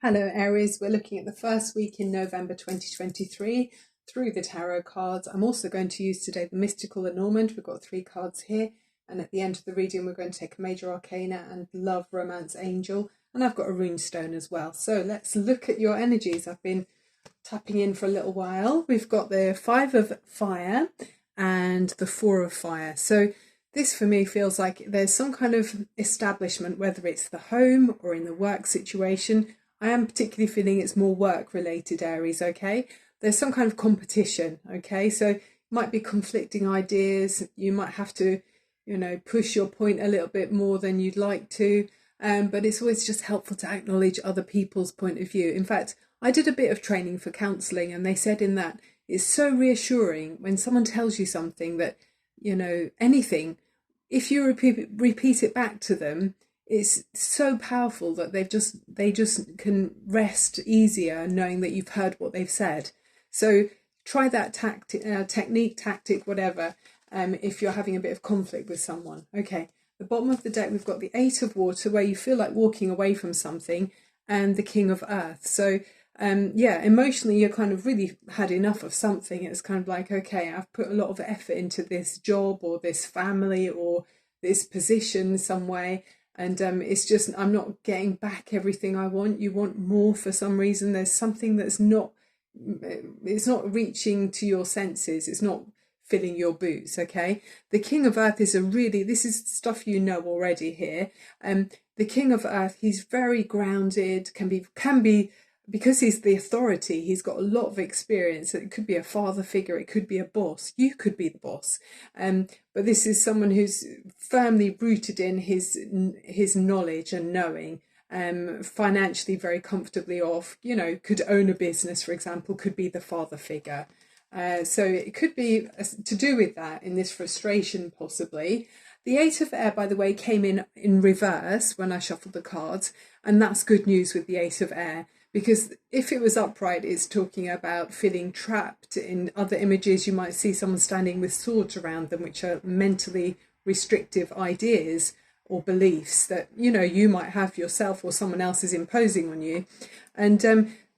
Hello Aries, we're looking at the first week in November 2023 through the tarot cards. I'm also going to use today the Mystical Annulment. We've got 3 cards here, and at the end of the reading we're going to take a Major Arcana and Love, Romance, Angel, and I've got a rune stone as well. So let's look at your energies. I've been tapping in for a little while. We've got the 5 of Fire and the 4 of Fire. So this for me feels like there's some kind of establishment, whether it's the home or in the work situation. I am particularly feeling it's more work related, Aries, okay? There's some kind of competition, okay? So it might be conflicting ideas. You might have to, push your point a little bit more than you'd like to. But it's always just helpful to acknowledge other people's point of view. In fact, I did a bit of training for counselling, and they said in that it's so reassuring when someone tells you something that, anything, if you repeat it back to them, it's so powerful that they just can rest easier knowing that you've heard what they've said. So try that technique, tactic, whatever, if you're having a bit of conflict with someone. Okay, the bottom of the deck, we've got the 8 of Water, where you feel like walking away from something, and the King of Earth. So emotionally you're kind of really had enough of something. It's kind of like, okay, I've put a lot of effort into this job or this family or this position some way, and it's just I'm not getting back everything I want. You want more for some reason. There's something that's not, it's not reaching to your senses. It's not filling your boots. Okay, the King of Earth is this is stuff you know already here. The King of Earth, he's very grounded, can be because he's the authority. He's got a lot of experience. It could be a father figure, it could be a boss, you could be the boss, but this is someone who's firmly rooted in his knowledge and knowing, financially very comfortably off, could own a business, for example, could be the father figure. So it could be to do with that in this frustration, possibly. The 8 of Air, by the way, came in reverse when I shuffled the cards, and that's good news with the 8 of Air, because if it was upright, it's talking about feeling trapped. In other images, you might see someone standing with swords around them, which are mentally restrictive ideas or beliefs that, you might have yourself or someone else is imposing on you. And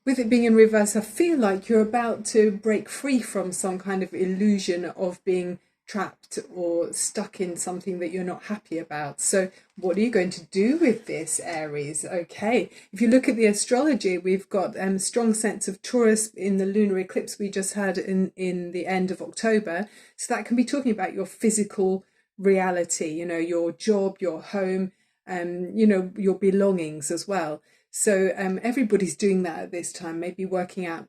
with it being in reverse, I feel like you're about to break free from some kind of illusion of being trapped or stuck in something that you're not happy about. So what are you going to do with this, Aries? Okay, if you look at the astrology, we've got a strong sense of Taurus in the lunar eclipse we just had in the end of October. So that can be talking about your physical reality, your job, your home, your belongings as well. So everybody's doing that at this time, maybe working out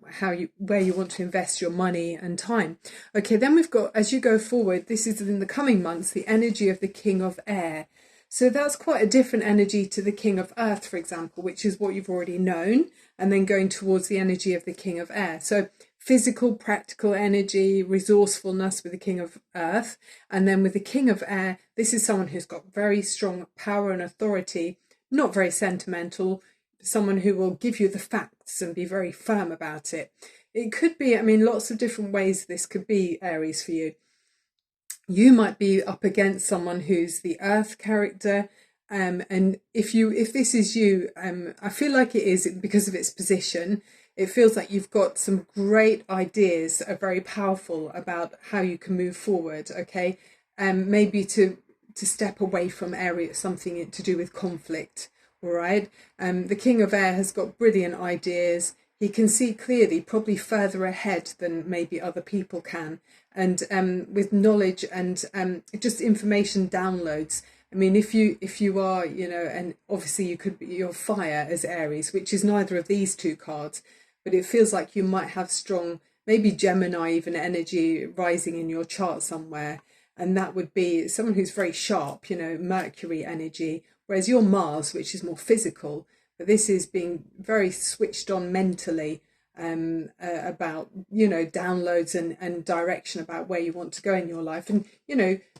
where you want to invest your money and time. Okay, then we've got, as you go forward, this is in the coming months, the energy of the King of Air. So that's quite a different energy to the King of Earth, for example, which is what you've already known, and then going towards the energy of the King of Air. So physical, practical energy, resourcefulness with the King of Earth. And then with the King of Air, this is someone who's got very strong power and authority, not very sentimental, someone who will give you the facts and be very firm about it. It could be, lots of different ways this could be, Aries, for you. You might be up against someone who's the earth character, and if this is you, I feel like it is because of its position. It feels like you've got some great ideas that are very powerful about how you can move forward, okay? Maybe to step away from something to do with conflict. All right. The King of Air has got brilliant ideas. He can see clearly, probably further ahead than maybe other people can. And with knowledge and just information downloads. If you are, and obviously you could be your fire as Aries, which is neither of these 2 cards, but it feels like you might have strong, maybe Gemini even energy rising in your chart somewhere. And that would be someone who's very sharp, Mercury energy. Whereas you're Mars, which is more physical, but this is being very switched on mentally, about, downloads and direction about where you want to go in your life, and,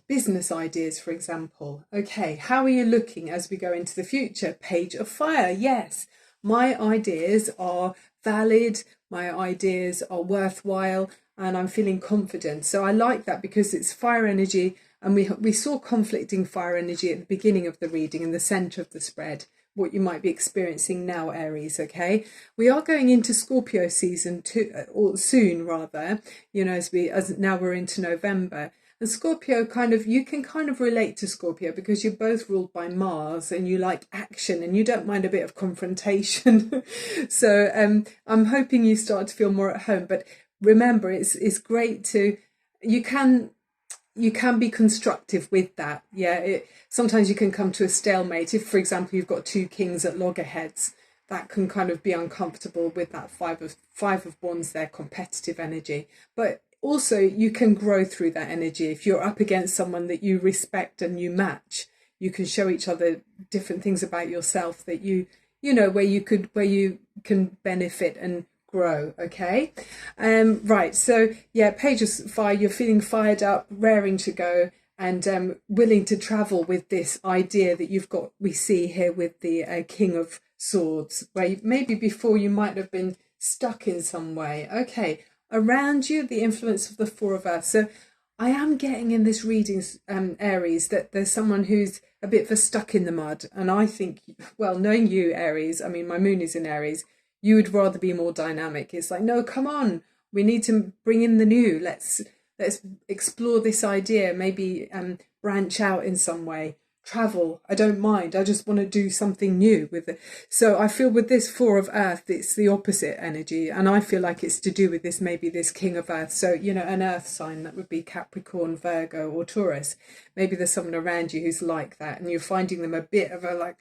business ideas, for example. Okay, how are you looking as we go into the future? Page of Fire. Yes, my ideas are valid, my ideas are worthwhile, and I'm feeling confident. So I like that because it's fire energy, and we saw conflicting fire energy at the beginning of the reading in the center of the spread, what you might be experiencing now, Aries. Okay, we are going into Scorpio season or soon rather, you know, as now we're into November. And Scorpio you can kind of relate to Scorpio because you're both ruled by Mars and you like action and you don't mind a bit of confrontation. So I'm hoping you start to feel more at home. But remember, it's great to, you can be constructive with that. Yeah, sometimes you can come to a stalemate. If, for example, you've got two kings at loggerheads, that can kind of be uncomfortable with that five of wands, their competitive energy. But also you can grow through that energy. If you're up against someone that you respect and you match, you can show each other different things about yourself that you know, where you can benefit and grow. Okay, right, so yeah, Page of Fire, you're feeling fired up, raring to go, and willing to travel with this idea that you've got, we see here with the King of Swords, where maybe before you might have been stuck in some way. Okay, around you, the influence of the Four of Earth. So I am getting in this reading, Aries, that there's someone who's a bit of a stuck in the mud. And I think, well, knowing you, Aries, I mean, my moon is in Aries, you would rather be more dynamic. It's like, no, come on, we need to bring in the new. Let's explore this idea, maybe branch out in some way. Travel, I don't mind. I just want to do something new with it. So I feel with this Four of Earth, it's the opposite energy. And I feel like it's to do with this, maybe this King of Earth. So, you know, an Earth sign, that would be Capricorn, Virgo or Taurus. Maybe there's someone around you who's like that and you're finding them a bit of a like,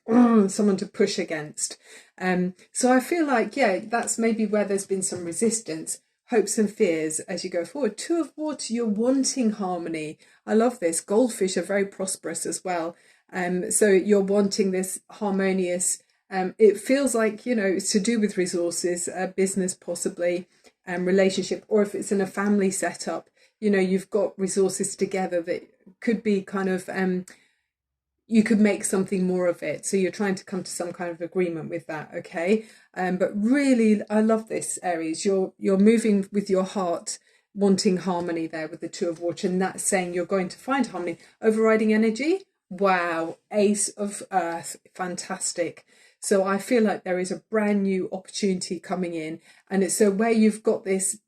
someone to push against. So I feel like, yeah, that's maybe where there's been some resistance. Hopes and fears as you go forward. Two of Water, you're wanting harmony. I love this. Goldfish are very prosperous as well. So you're wanting this harmonious, it feels like, you know, it's to do with resources, business possibly, relationship, or if it's in a family setup, you know, you've got resources together that could be kind of, you could make something more of it. So you're trying to come to some kind of agreement with that. Okay. But really, I love this, Aries. You're moving with your heart, wanting harmony there with the Two of Water. And that's saying you're going to find harmony. Overriding energy. Wow. Ace of Earth. Fantastic. So I feel like there is a brand new opportunity coming in. And it's so where you've got this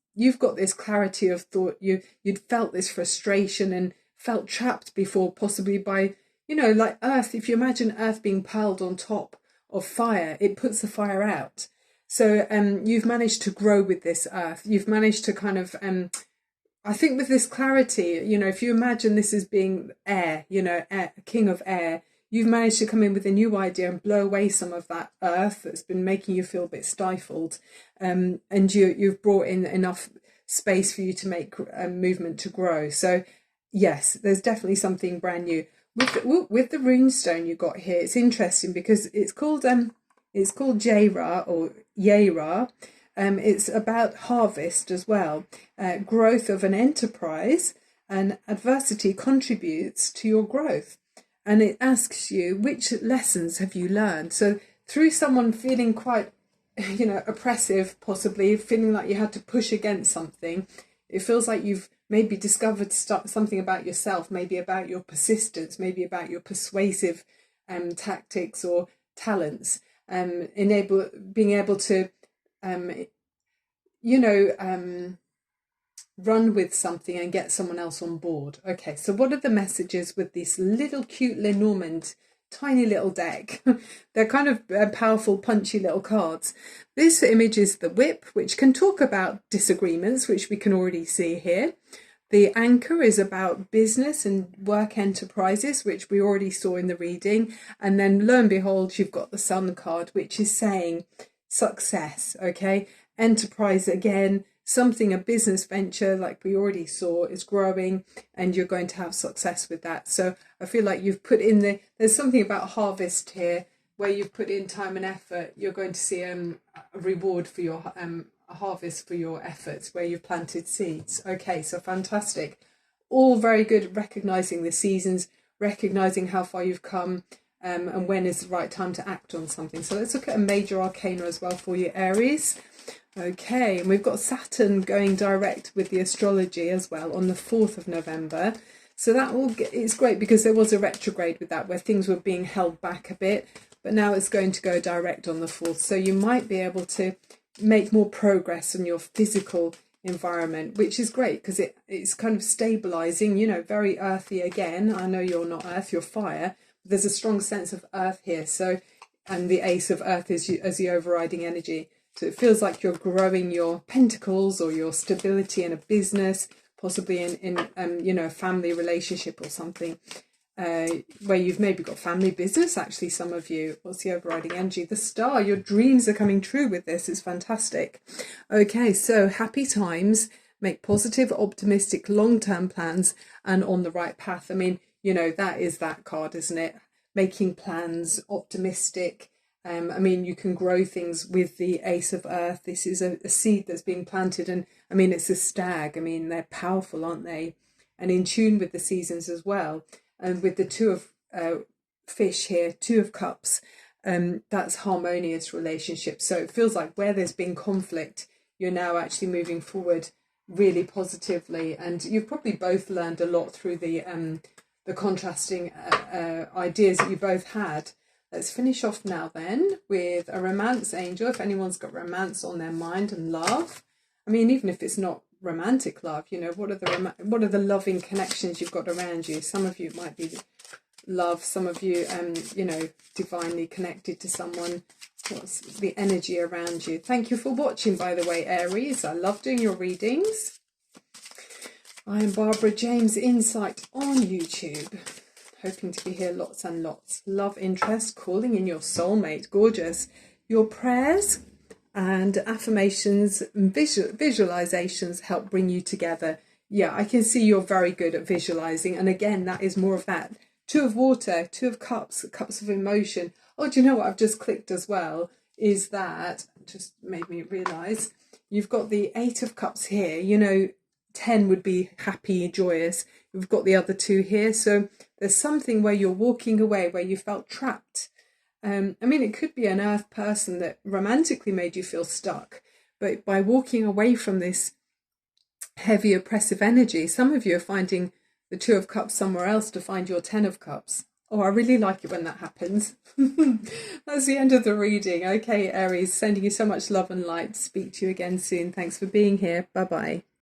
clarity of thought, you'd felt this frustration and felt trapped before, possibly by, you know, like Earth. If you imagine Earth being piled on top of fire, it puts the fire out. So you've managed to grow with this Earth. You've managed to kind of, I think with this clarity, you know, if you imagine this as being air, you know, king of air, you've managed to come in with a new idea and blow away some of that earth that's been making you feel a bit stifled. And you've brought in enough space for you to make movement to grow. So yes, there's definitely something brand new. With the runestone you got here, it's interesting because it's called Jera or Yera. It's about harvest as well, growth of an enterprise, and adversity contributes to your growth. And it asks you, which lessons have you learned? So through someone feeling quite, you know, oppressive, possibly feeling like you had to push against something, it feels like you've maybe discovered something about yourself, maybe about your persistence, maybe about your persuasive tactics or talents, being able to, you know, run with something and get someone else on board. Okay, so what are the messages with this little cute Lenormand tiny little deck? They're kind of powerful, punchy little cards. This image is the whip, which can talk about disagreements, which we can already see here. The anchor is about business and work enterprises, which we already saw in the reading. And then lo and behold, you've got the Sun card, which is saying success. Okay, enterprise again, something, a business venture like we already saw is growing and you're going to have success with that. So I feel like you've put in there's something about harvest here where you've put in time and effort. You're going to see a reward for your a harvest for your efforts where you've planted seeds. Okay, so fantastic. All very good, recognizing the seasons, recognizing how far you've come, and when is the right time to act on something. So let's look at a major arcana as well for you, Aries. Okay, and we've got Saturn going direct with the astrology as well on the 4th of November. So that it's great because there was a retrograde with that where things were being held back a bit. but now it's going to go direct on the 4th. So you might be able to make more progress on your physical environment, which is great because it's kind of stabilizing, you know, very earthy again. I know you're not earth, you're fire, but there's a strong sense of earth here. So, and the ace of earth is as the overriding energy. So it feels like you're growing your pentacles or your stability in a business, possibly in you know, a family relationship or something. Where you've maybe got family business, actually, some of you. What's the overriding energy? The Star. Your dreams are coming true with this. It's fantastic. Okay, so happy times. Make positive, optimistic, long-term plans and on the right path. I mean, you know, that is that card, isn't it? Making plans, optimistic. I mean, you can grow things with the Ace of Earth. This is a seed that's being planted. And I mean, it's a stag. I mean, they're powerful, aren't they? And in tune with the seasons as well. And with the 2 of fish here, 2 of cups, that's harmonious relationships. So it feels like where there's been conflict, you're now actually moving forward really positively. And you've probably both learned a lot through the contrasting ideas that you both had. Let's finish off now then with a romance angel. If anyone's got romance on their mind and love, I mean, even if it's not romantic love, you know, what are the loving connections you've got around you? Some of you might be love, some of you you know, divinely connected to someone. What's the energy around you? Thank you for watching, by the way, Aries. I love doing your readings. I am Barbara James Insight on YouTube, hoping to be here lots and lots. Love interest, calling in your soulmate. Gorgeous. Your prayers and affirmations and visualizations help bring you together. Yeah, I can see you're very good at visualizing. And again, that is more of that. 2 of water, 2 of cups, cups of emotion. Oh, do you know what I've just clicked as well? Is that, just made me realize, you've got the 8 of cups here. You know, 10 would be happy, joyous. You've got the other 2 here. So there's something where you're walking away, where you felt trapped. I mean, it could be an earth person that romantically made you feel stuck, but by walking away from this heavy oppressive energy, some of you are finding the 2 of cups somewhere else to find your 10 of cups. Oh, I really like it when that happens. That's the end of the reading. Okay, Aries, sending you so much love and light. Speak to you again soon. Thanks for being here. Bye-bye.